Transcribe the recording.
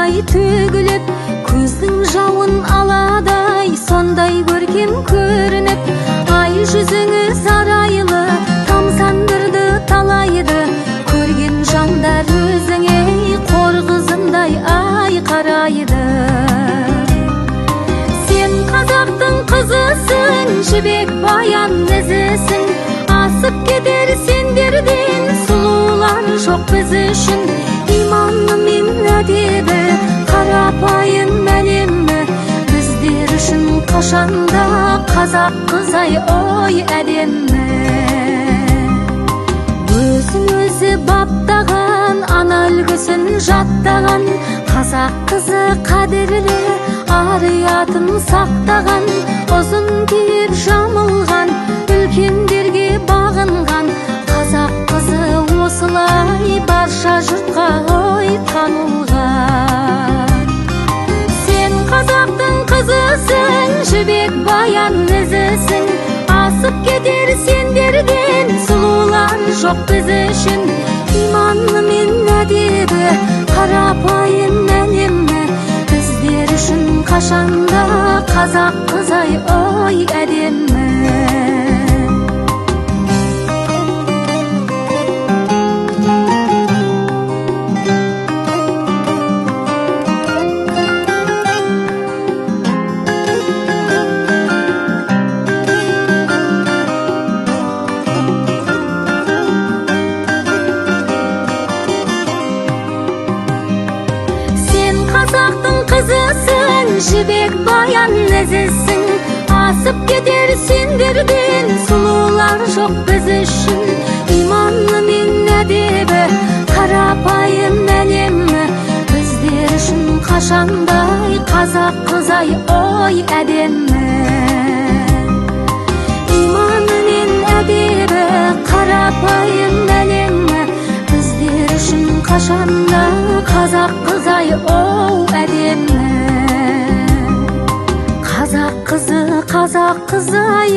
ай төгіліп, көздің жауын аладай, сондай көркем көрініп, ай жүзіңі сарайлы, тамсандырды талайды, көрген жандар өзіңе қор қызындай ай қарайды. Сен қазақтың қызысың, жібек баян ізісің, асып кетер сендерден сұлулар жоқ біз үшін. Иманы мен әдебі, қарапайым әлемі, біздер үшін қашанда қазақ қызай ой әдемі. Өзін өзі баптаған, ана үлгісін жаттаған, қазақ қызы қадірлі, ар-ұятын сақтаған, ұзын киіп жамылған, үлкендерге бағынған, қазақ қызы осылай барша жұртқа ой танылған. Сен қазақтың қызысың, жібек баян ізісің, асып кетер сендерден сұлулар жоқ біз үшін. Иманы мен әдебі, қарапайым әлемі, біздер үшін қашанда қазақ қызай ой әдемі. Қазақтың қызысың, жібек баян ізісің, асып кетер сендерден сұлулар жоқ біз үшін. Иманы мен әдебі, қарапайым әлемі, біздер үшін қашандай қазақ қызай ой әдемі. Иманы мен әдебі, қарапайым әлемі, біздер үшін қашанда қазақ қызай оу әдемі. Қазақ қызы ай